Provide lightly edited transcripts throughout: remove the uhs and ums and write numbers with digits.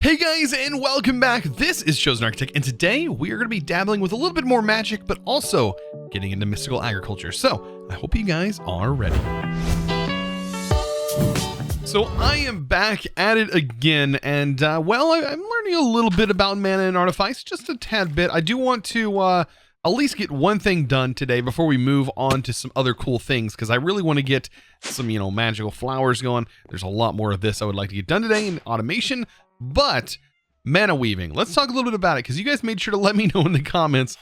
Hey guys, and welcome back. This is Chosen Architect, and today we are going to be dabbling with a little bit more magic, but also getting into mystical agriculture. So I hope you guys are ready. So I am back at it again, and well, I'm learning a little bit about mana and artifice, just a tad bit. I do want to at least get one thing done today before we move on to some other cool things, because I really want to get some, magical flowers going. There's a lot more of this I would like to get done today in automation. But mana weaving, let's talk a little bit about it, because you guys made sure to let me know in the comments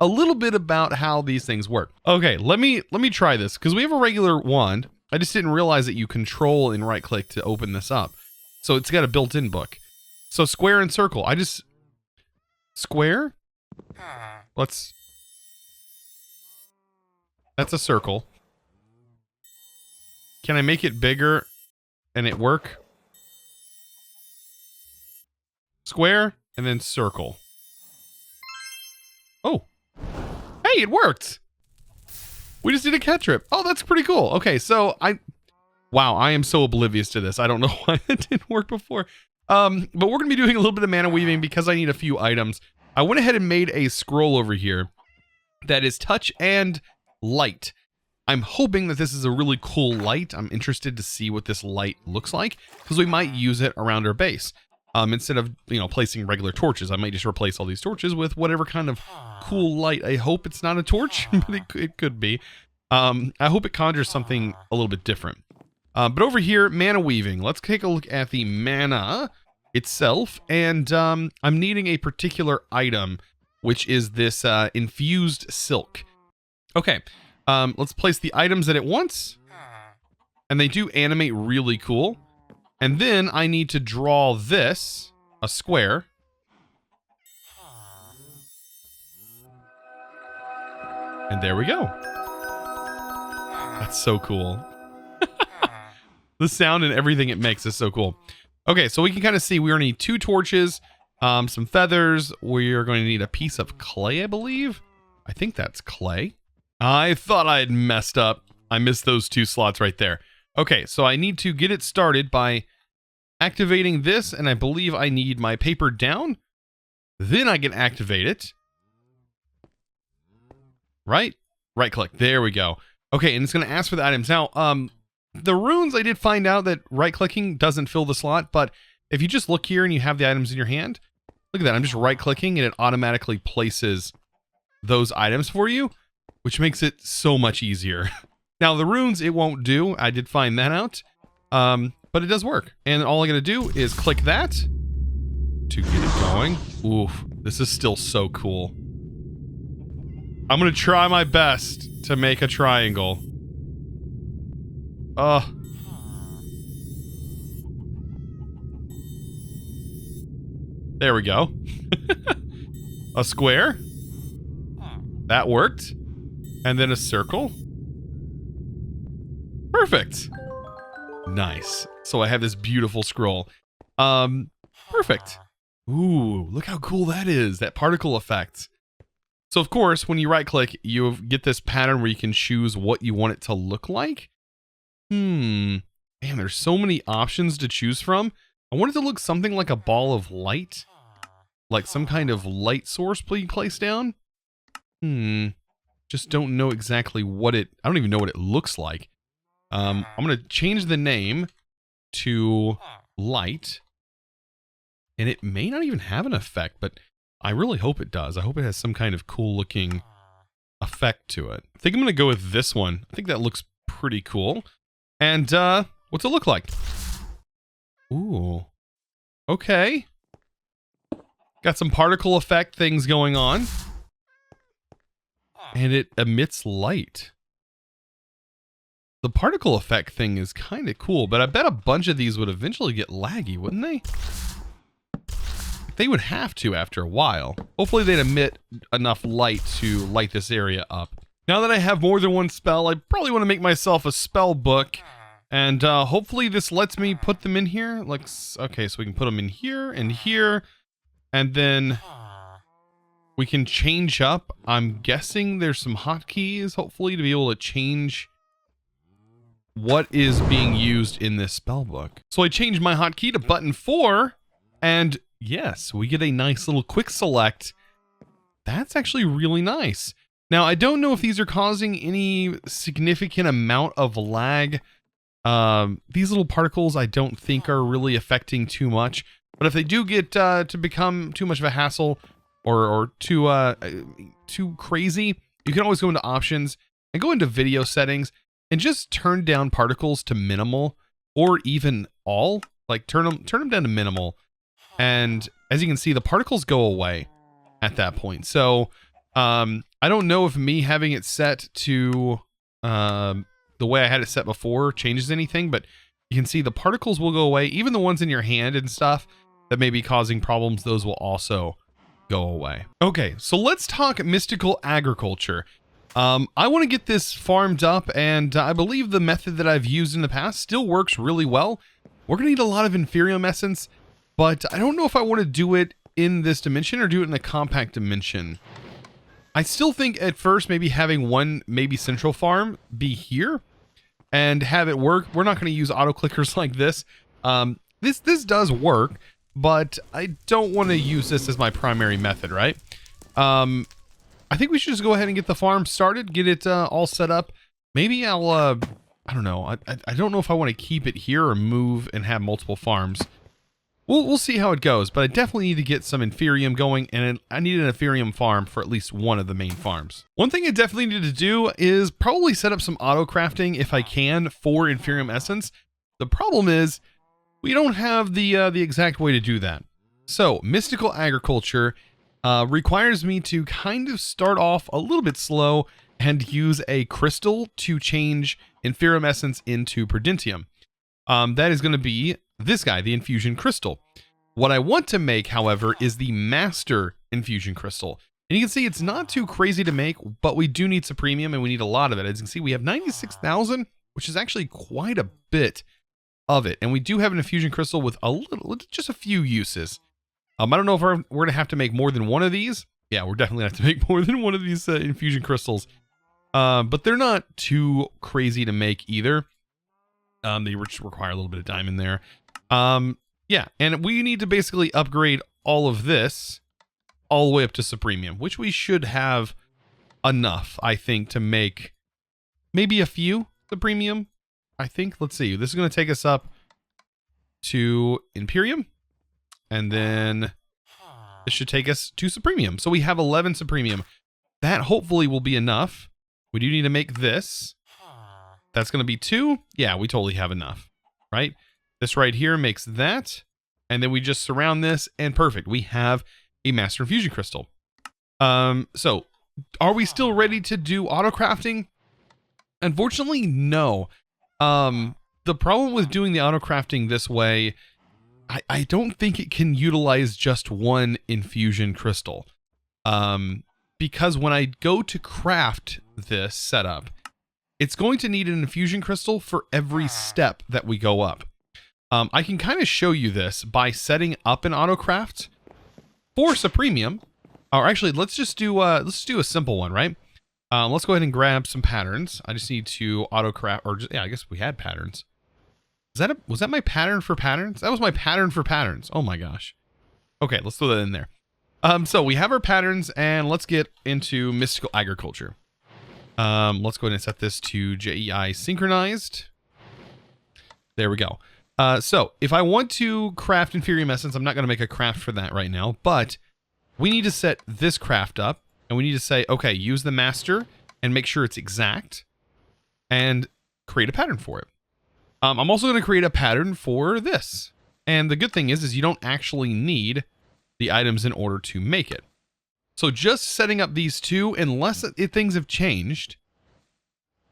a little bit about how these things work. Okay, let me try this, because we have a regular wand. I just didn't realize that you control and right click to open this up. So it's got a built-in book. So square and circle. Square? That's a circle. Can I make it bigger and it work? Square and then circle. Oh, hey, it worked. We just did a cat trip. Oh, that's pretty cool. Okay, so wow, I am so oblivious to this. I don't know why it didn't work before. But we're gonna be doing a little bit of mana weaving because I need a few items. I went ahead and made a scroll over here that is touch and light. I'm hoping that this is a really cool light. I'm interested to see what this light looks like, because we might use it around our base. Instead of, placing regular torches, I might just replace all these torches with whatever kind of cool light. I hope it's not a torch, but it could be. I hope it conjures something a little bit different. But over here, mana weaving. Let's take a look at the mana itself. And I'm needing a particular item, which is this infused silk. Okay, let's place the items that it wants. And they do animate really cool. And then I need to draw this, a square. And there we go. That's so cool. The sound and everything it makes is so cool. Okay, so we can kind of see we're going to need 2 torches, some feathers. We're going to need a piece of clay, I believe. I think that's clay. I thought I had messed up. I missed those 2 slots right there. Okay, so I need to get it started by activating this, and I believe I need my paper down. Then I can activate it. Right click. There we go. Okay, and it's going to ask for the items. Now, the runes, I did find out that right-clicking doesn't fill the slot, but if you just look here and you have the items in your hand, look at that. I'm just right-clicking, and it automatically places those items for you, which makes it so much easier. Now, the runes, it won't do. I did find that out. But it does work. And all I gotta do is click that to get it going. Oof, this is still so cool. I'm gonna try my best to make a triangle. There we go. A square. That worked. And then a circle. Perfect. Nice. So I have this beautiful scroll. Perfect. Ooh, look how cool that is. That particle effect. So of course, when you right click, you get this pattern where you can choose what you want it to look like. Man, there's so many options to choose from. I want it to look something like a ball of light. Like some kind of light source being placed down. Just don't know exactly what I don't even know what it looks like. I'm going to change the name to light, and it may not even have an effect, but I really hope it does. I hope it has some kind of cool looking effect to it. I think I'm going to go with this one. I think that looks pretty cool. And what's it look like? Ooh, okay. Got some particle effect things going on, and it emits light. The particle effect thing is kind of cool, but I bet a bunch of these would eventually get laggy, wouldn't they? They would have to after a while. Hopefully they'd emit enough light to light this area up. Now that I have more than one spell, I probably want to make myself a spell book. And hopefully this lets me put them in here. Like, okay, so we can put them in here and here. And then we can change up. I'm guessing there's some hotkeys, hopefully, to be able to change what is being used in this spell book. So I changed my hotkey to button 4, And yes, we get a nice little quick select. That's actually really nice. Now, I don't know if these are causing any significant amount of lag. These little particles I don't think are really affecting too much. But if they do get to become too much of a hassle or too crazy, you can always go into options and go into video settings and just turn down particles to minimal or even all. Like turn them down to minimal. And as you can see, the particles go away at that point. So I don't know if me having it set to the way I had it set before changes anything, but you can see the particles will go away. Even the ones in your hand and stuff that may be causing problems, those will also go away. Okay, so let's talk mystical agriculture. I want to get this farmed up, and I believe the method that I've used in the past still works really well. We're going to need a lot of inferium essence, but I don't know if I want to do it in this dimension or do it in a compact dimension. I still think at first maybe having one maybe central farm be here and have it work. We're not going to use auto clickers like this. This does work, but I don't want to use this as my primary method, right? I think we should just go ahead and get the farm started, get it all set up. Maybe I'll, I don't know. I don't know if I want to keep it here or move and have multiple farms. We'll see how it goes, but I definitely need to get some inferium going, and I need an inferium farm for at least one of the main farms. One thing I definitely need to do is probably set up some auto crafting if I can for inferium essence. The problem is we don't have the exact way to do that. So mystical agriculture requires me to kind of start off a little bit slow and use a crystal to change inferium essence into Pedentium. That is going to be this guy, the infusion crystal. What I want to make, however, is the master infusion crystal. And you can see it's not too crazy to make, but we do need supremium and we need a lot of it. As you can see, we have 96,000, which is actually quite a bit of it. And we do have an infusion crystal with just a few uses. I don't know if we're going to have to make more than one of these. Yeah, we're definitely going to have to make more than one of these infusion crystals. But they're not too crazy to make either. They just require a little bit of diamond there. Yeah, and we need to basically upgrade all of this all the way up to supremium, which we should have enough, I think, to make maybe a few supremium, I think. Let's see. This is going to take us up to Imperium, and then this should take us to supremium. So we have 11 supremium. That hopefully will be enough. We do need to make this. That's going to be 2. Yeah, we totally have enough, right? This right here makes that. And then we just surround this and perfect. We have a master infusion crystal. So are we still ready to do auto crafting? Unfortunately, no. The problem with doing the auto crafting this way, I don't think it can utilize just one infusion crystal. Because when I go to craft this setup, it's going to need an infusion crystal for every step that we go up. I can kind of show you this by setting up an autocraft for supremium. Or actually, let's do a simple one, right? Let's go ahead and grab some patterns. I just need to autocraft, or just, yeah, I guess we had patterns. Was that my pattern for patterns? That was my pattern for patterns. Oh my gosh. Okay, let's throw that in there. So we have our patterns, and let's get into mystical agriculture. Let's go ahead and set this to JEI synchronized. There we go. So if I want to craft inferium essence, I'm not going to make a craft for that right now, but we need to set this craft up, and we need to say, okay, use the master and make sure it's exact and create a pattern for it. I'm also going to create a pattern for this. And the good thing is you don't actually need the items in order to make it. So just setting up these two, unless things have changed,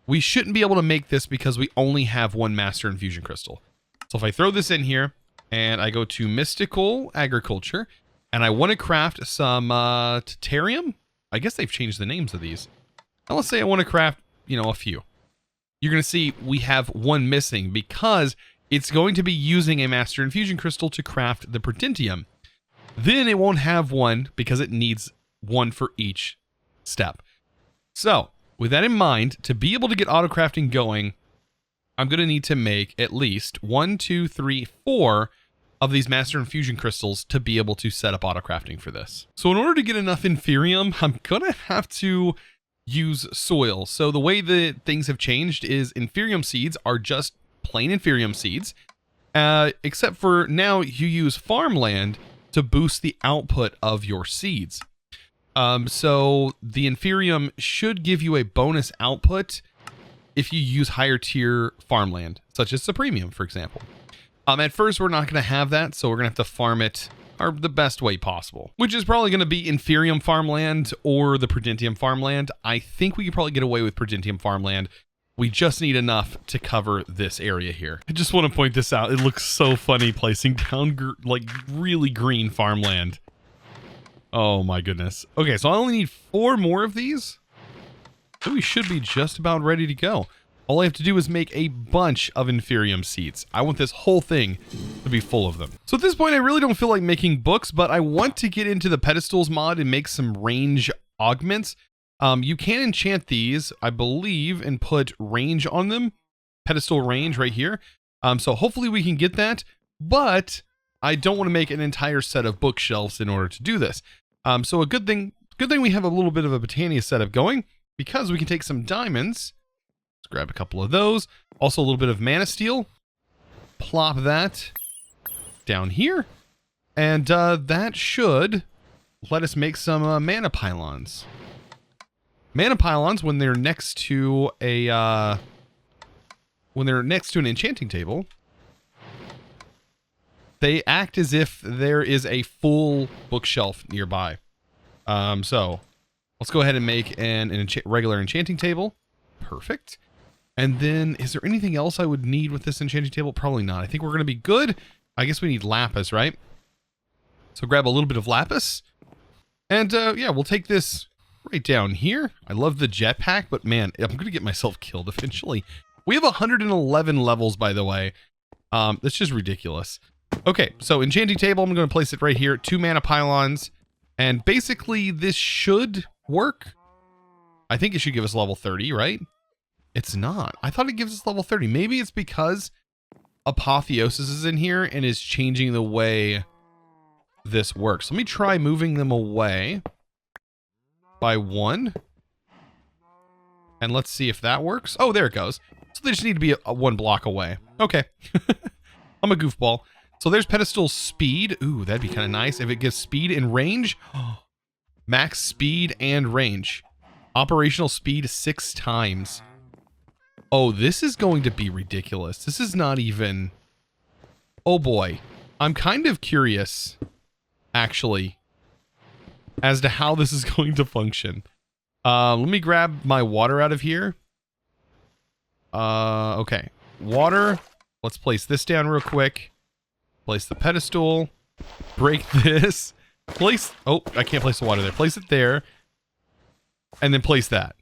we shouldn't be able to make this because we only have one master infusion crystal. So if I throw this in here and I go to mystical agriculture and I want to craft some Titanium, I guess they've changed the names of these. Now let's say I want to craft, a few. You're going to see we have one missing because it's going to be using a master infusion crystal to craft the Pedentium. Then it won't have one because it needs one for each step. So with that in mind, to be able to get auto crafting going, I'm going to need to make at least 1, 2, 3, 4 of these master infusion crystals to be able to set up auto crafting for this. So in order to get enough inferium, I'm gonna have to use soil. So the way that things have changed is inferium seeds are just plain inferium seeds, except for now you use farmland to boost the output of your seeds. So the inferium should give you a bonus output if you use higher tier farmland, such as Supremium, for example. At first, we're not going to have that, so we're going to have to farm it the best way possible, which is probably going to be inferium farmland or the Prudentium farmland. I think we could probably get away with Prudentium farmland. We just need enough to cover this area here. I just want to point this out. It looks so funny placing down like really green farmland. Oh my goodness. Okay, so I only need 4 more of these. So we should be just about ready to go. All I have to do is make a bunch of inferium seeds. I want this whole thing to be full of them. So at this point, I really don't feel like making books, but I want to get into the Pedestals mod and make some range augments. You can enchant these, I believe, and put range on them. Pedestal range right here. So hopefully we can get that, but I don't want to make an entire set of bookshelves in order to do this. So a good thing we have a little bit of a Botania setup going, because we can take some diamonds. Let's grab a couple of those. Also a little bit of mana steel. Plop that down here. And that should let us make some mana pylons. Mana pylons, when they're next to an enchanting table, they act as if there is a full bookshelf nearby. So let's go ahead and make an regular enchanting table. Perfect. And then, is there anything else I would need with this enchanting table? Probably not. I think we're going to be good. I guess we need lapis, right? So grab a little bit of lapis. And yeah, we'll take this right down here. I love the jetpack, but man, I'm going to get myself killed eventually. We have 111 levels, by the way. That's just ridiculous. Okay, so enchanting table, I'm going to place it right here. 2 mana pylons. And basically, this should work. I think it should give us level 30, right? It's not. I thought it gives us level 30. Maybe it's because Apotheosis is in here and is changing the way this works. Let me try moving them away by 1. And let's see if that works. Oh, there it goes. So they just need to be 1 block away. Okay. I'm a goofball. So there's pedestal speed. Ooh, that'd be kind of nice if it gives speed and range. Max speed and range. Operational speed 6 times. Oh, this is going to be ridiculous. This is not even... Oh boy. I'm kind of curious, actually, as to how this is going to function. Let me grab my water out of here. Okay. Water. Let's place this down real quick. Place the pedestal. Break this. Place... Oh, I can't place the water there. Place it there. And then place that.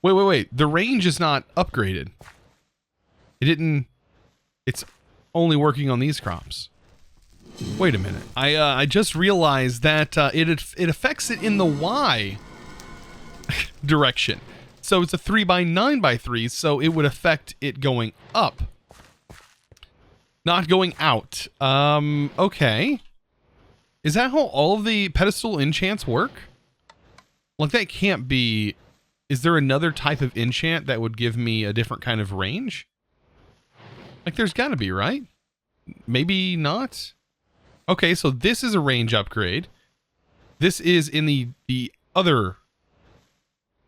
Wait. The range is not upgraded. It didn't... It's only working on these crops. Wait a minute. I just realized that it affects it in the Y direction. So it's a 3x9x3, so it would affect it going up. Not going out. Okay. Is that how all of the pedestal enchants work? Like, that can't be... Is there another type of enchant that would give me a different kind of range? Like, there's gotta be, right? Maybe not? Okay, so this is a range upgrade. This is in the other...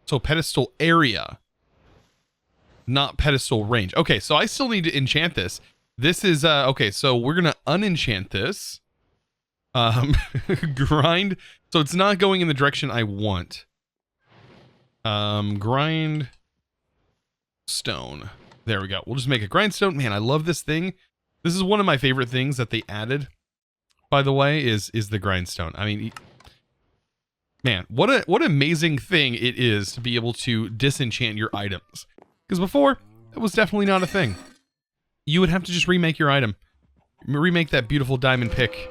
So, pedestal area. Not pedestal range. Okay, so I still need to enchant this. This is, okay, so we're gonna unenchant this. Grind. So it's not going in the direction I want. Grind stone. There we go. We'll just make a grindstone. Man, I love this thing. This is one of my favorite things that they added, by the way, is the grindstone. I mean, man, what amazing thing it is to be able to disenchant your items. Because before, it was definitely not a thing. You would have to just remake your item. Remake that beautiful diamond pick.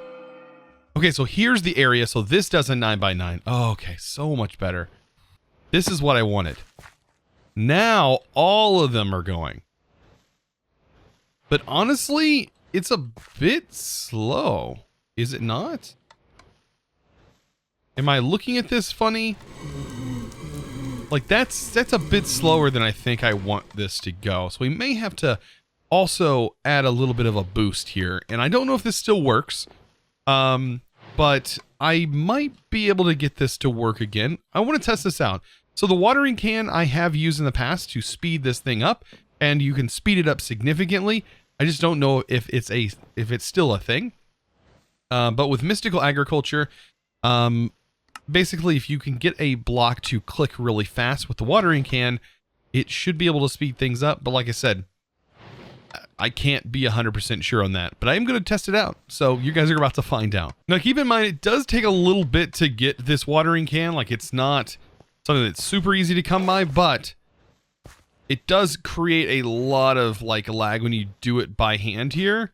Okay, so here's the area. So this does a 9x9. Oh, okay, so much better. This is what I wanted. Now, all of them are going. But honestly, it's a bit slow. Is it not? Am I looking at this funny? Like that's a bit slower than I think I want this to go. So we may have to also add a little bit of a boost here. And I don't know if this still works. But I might be able to get this to work again. I want to test this out. So the watering can I have used in the past to speed this thing up, and you can speed it up significantly. I just don't know if it's still a thing. But with mystical agriculture, basically if you can get a block to click really fast with the watering can, it should be able to speed things up. But like I said, I can't be 100% sure on that, but I am going to test it out. So you guys are about to find out. Now keep in mind, it does take a little bit to get this watering can. Like it's not something that's super easy to come by, but it does create a lot of like lag when you do it by hand here.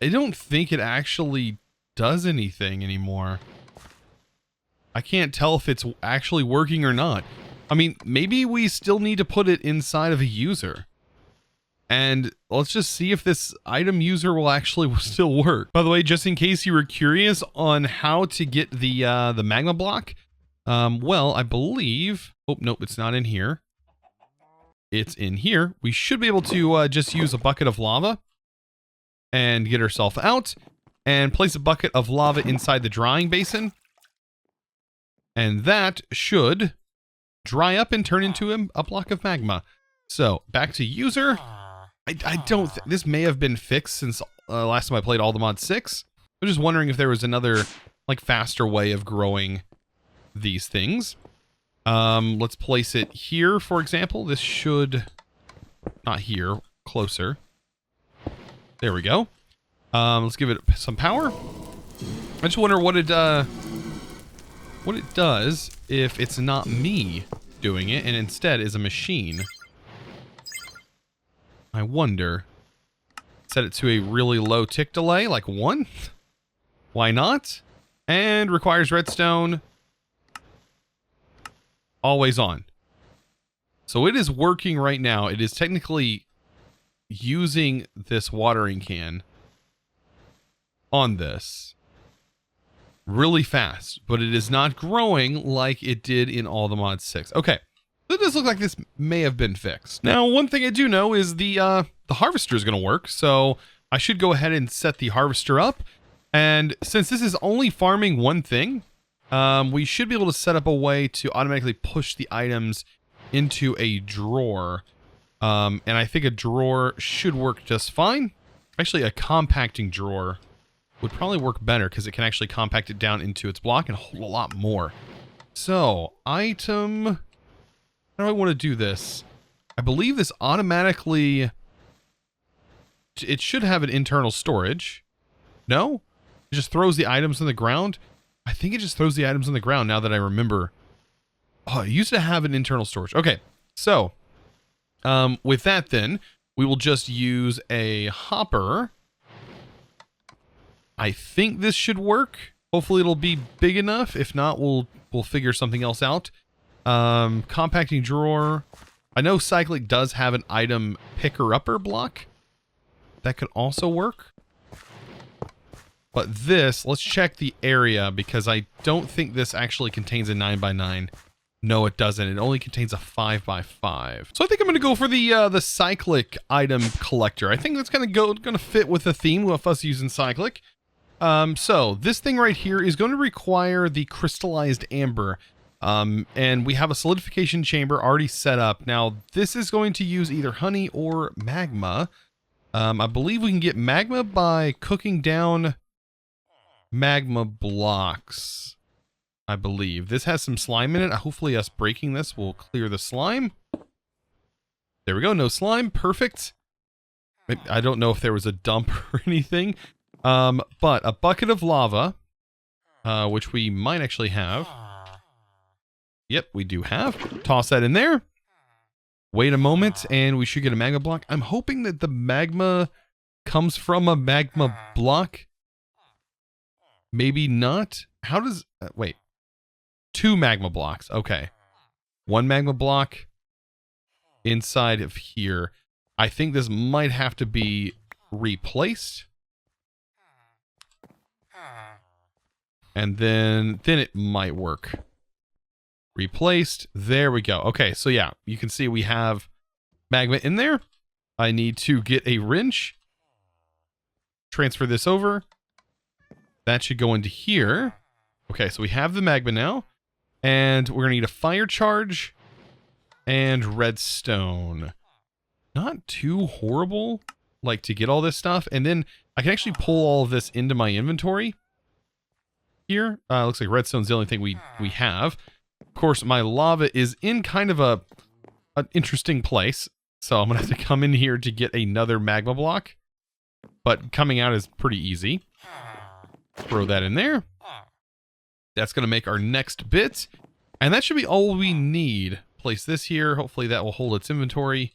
I don't think it actually does anything anymore. I can't tell if it's actually working or not. I mean, maybe we still need to put it inside of a user. And let's just see if this item user will actually still work. By the way, just in case you were curious on how to get the magma block, well, I believe... Oh, nope, it's not in here. It's in here. We should be able to just use a bucket of lava and get ourselves out and place a bucket of lava inside the drying basin. And that should dry up and turn into a block of magma. So, back to user. I don't... This may have been fixed since last time I played All the Mod 6. I'm just wondering if there was another, like, faster way of growing these things. Let's place it here, for example. This should... Not here. Closer. There we go. Let's give it some power. I just wonder what it does if it's not me doing it and instead is a machine. I wonder. Set it to a really low tick delay, like 1. Why not? And requires redstone. Always on. So it is working right now. It is technically using this watering can on this really fast, but it is not growing like it did in All the Mod 6. Okay. It does look like this may have been fixed. Now, one thing I do know is the harvester is going to work, so I should go ahead and set the harvester up. And since this is only farming one thing, we should be able to set up a way to automatically push the items into a drawer. And I think a drawer should work just fine. Actually, a compacting drawer would probably work better because it can actually compact it down into its block and hold a lot more. So, item... How do I want to do this? I believe this automatically... It should have an internal storage. No? It just throws the items on the ground? I think it just throws the items on the ground now that I remember. Oh, it used to have an internal storage. Okay, so... with that then, we will just use a hopper. I think this should work. Hopefully it'll be big enough. If not, we'll figure something else out. Compacting drawer. I know Cyclic does have an item picker-upper block. That could also work. But this, let's check the area because I don't think this actually contains a 9x9. No, it doesn't. It only contains a 5x5. So I think I'm going to go for the Cyclic item collector. I think that's going to fit with the theme of us using Cyclic. So this thing right here is going to require the crystallized amber. And we have a solidification chamber already set up. Now, this is going to use either honey or magma. I believe we can get magma by cooking down magma blocks. I believe. This has some slime in it. Hopefully us breaking this will clear the slime. There we go. No slime. Perfect. I don't know if there was a dump or anything. But a bucket of lava, which we might actually have. Yep, we do have. Toss that in there. Wait a moment, and we should get a magma block. I'm hoping that the magma comes from a magma block. Maybe not. How does... wait. 2 magma blocks. Okay. 1 magma block inside of here. I think this might have to be replaced. And then it might work. Replaced. There we go. Okay, so yeah, you can see we have magma in there. I need to get a wrench. Transfer this over. That should go into here. Okay, so we have the magma now. And we're going to need a fire charge and redstone. Not too horrible, like, to get all this stuff. And then I can actually pull all of this into my inventory. Here, looks like redstone's the only thing we have. Of course, my lava is in kind of an interesting place. So I'm going to have to come in here to get another magma block. But coming out is pretty easy. Throw that in there. That's going to make our next bit. And that should be all we need. Place this here. Hopefully that will hold its inventory.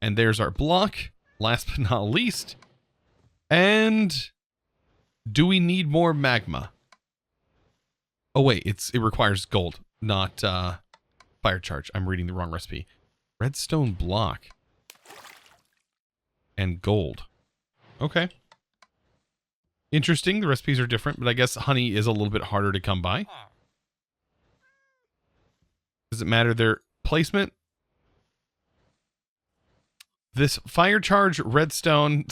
And there's our block. Last but not least. And do we need more magma? Oh wait, it requires gold, not fire charge. I'm reading the wrong recipe. Redstone block. And gold. Okay. Interesting. The recipes are different, but I guess honey is a little bit harder to come by. Does it matter their placement? This fire charge redstone.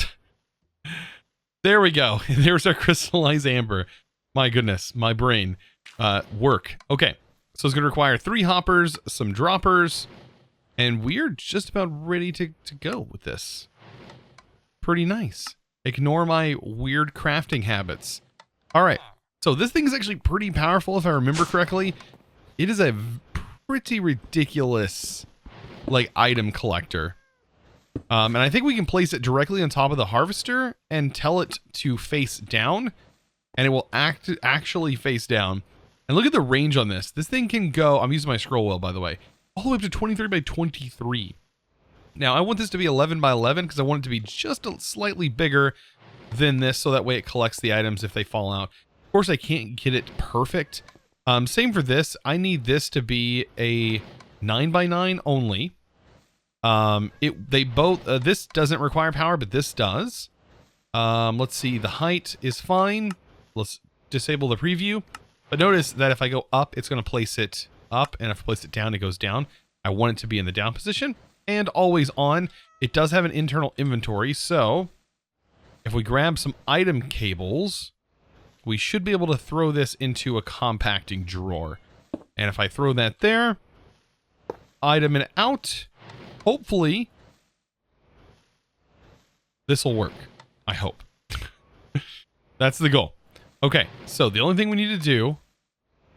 There we go. There's our crystallized amber. My goodness, my brain. Work. Okay, so it's going to require 3 hoppers, some droppers, and we're just about ready to go with this. Pretty nice. Ignore my weird crafting habits. All right, so this thing is actually pretty powerful if I remember correctly. It is a pretty ridiculous, like, item collector. And I think we can place it directly on top of the harvester and tell it to face down, and it will actually face down. And look at the range on this. This thing can go, I'm using my scroll wheel, by the way, all the way up to 23 by 23. Now, I want this to be 11 by 11 because I want it to be just slightly bigger than this, so that way it collects the items if they fall out. Of course, I can't get it perfect. Same for this. I need this to be a 9 by 9 only. They both, this doesn't require power, but this does. Let's see, the height is fine. Let's disable the preview. But notice that if I go up, it's going to place it up, and if I place it down, it goes down. I want it to be in the down position, and always on. It does have an internal inventory, so if we grab some item cables, we should be able to throw this into a compacting drawer. And if I throw that there, item it out, hopefully this will work. I hope. That's the goal. Okay, so the only thing we need to do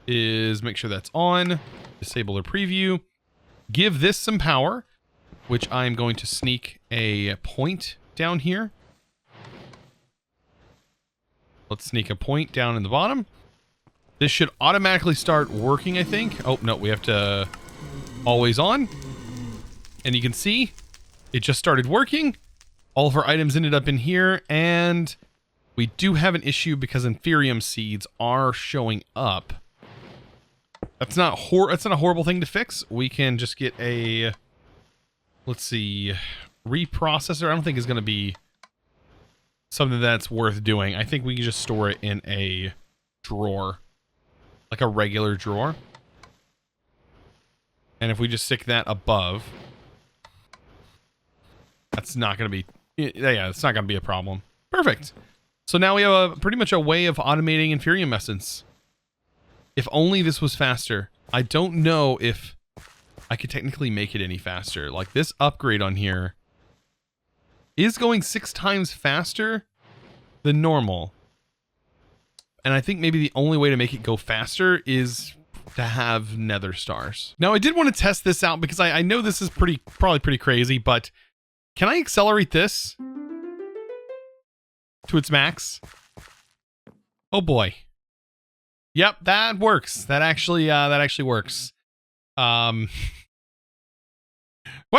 is make sure that's on, disable the preview, give this some power, which I'm going to sneak a point down here. Let's sneak a point down in the bottom. This should automatically start working, I think. Oh, no, we have to always on. And you can see it just started working. All of our items ended up in here, and we do have an issue because Inferium seeds are showing up. That's not a horrible thing to fix. We can just get a, let's see, reprocessor. I don't think is going to be something that's worth doing. I think we can just store it in a drawer, like a regular drawer. And if we just stick that above, that's not going to be, yeah, it's not going to be a problem. Perfect. So now we have pretty much a way of automating Inferium essence. If only this was faster. I don't know if I could technically make it any faster. Like, this upgrade on here is going 6 times faster than normal. And I think maybe the only way to make it go faster is to have nether stars. Now, I did want to test this out because I know this is probably pretty crazy, but can I accelerate this to its max? Oh boy. Yep, that works. That actually works. Quite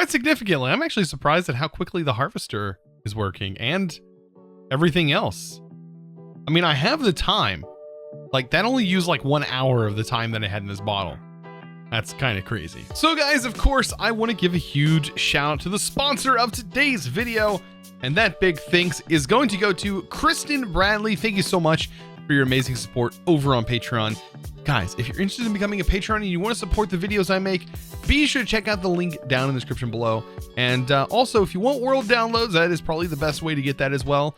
significantly. I'm actually surprised at how quickly the harvester is working and everything else. I mean, I have the time. Like, that only used like 1 hour of the time that I had in this bottle. That's kind of crazy. So guys, of course, I want to give a huge shout out to the sponsor of today's video. And that big thanks is going to go to Kristen Bradley. Thank you so much for your amazing support over on Patreon. Guys, if you're interested in becoming a patron and you want to support the videos I make, be sure to check out the link down in the description below. And also, if you want world downloads, that is probably the best way to get that as well.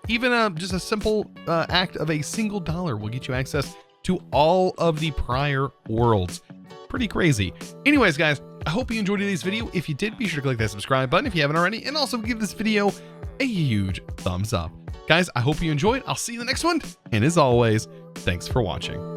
Even just a simple act of a single $1 will get you access to all of the prior worlds. Pretty crazy. Anyways, guys, I hope you enjoyed today's video. If you did, be sure to click that subscribe button if you haven't already, and also give this video a huge thumbs up. Guys, I hope you enjoyed. I'll see you in the next one. And as always, thanks for watching.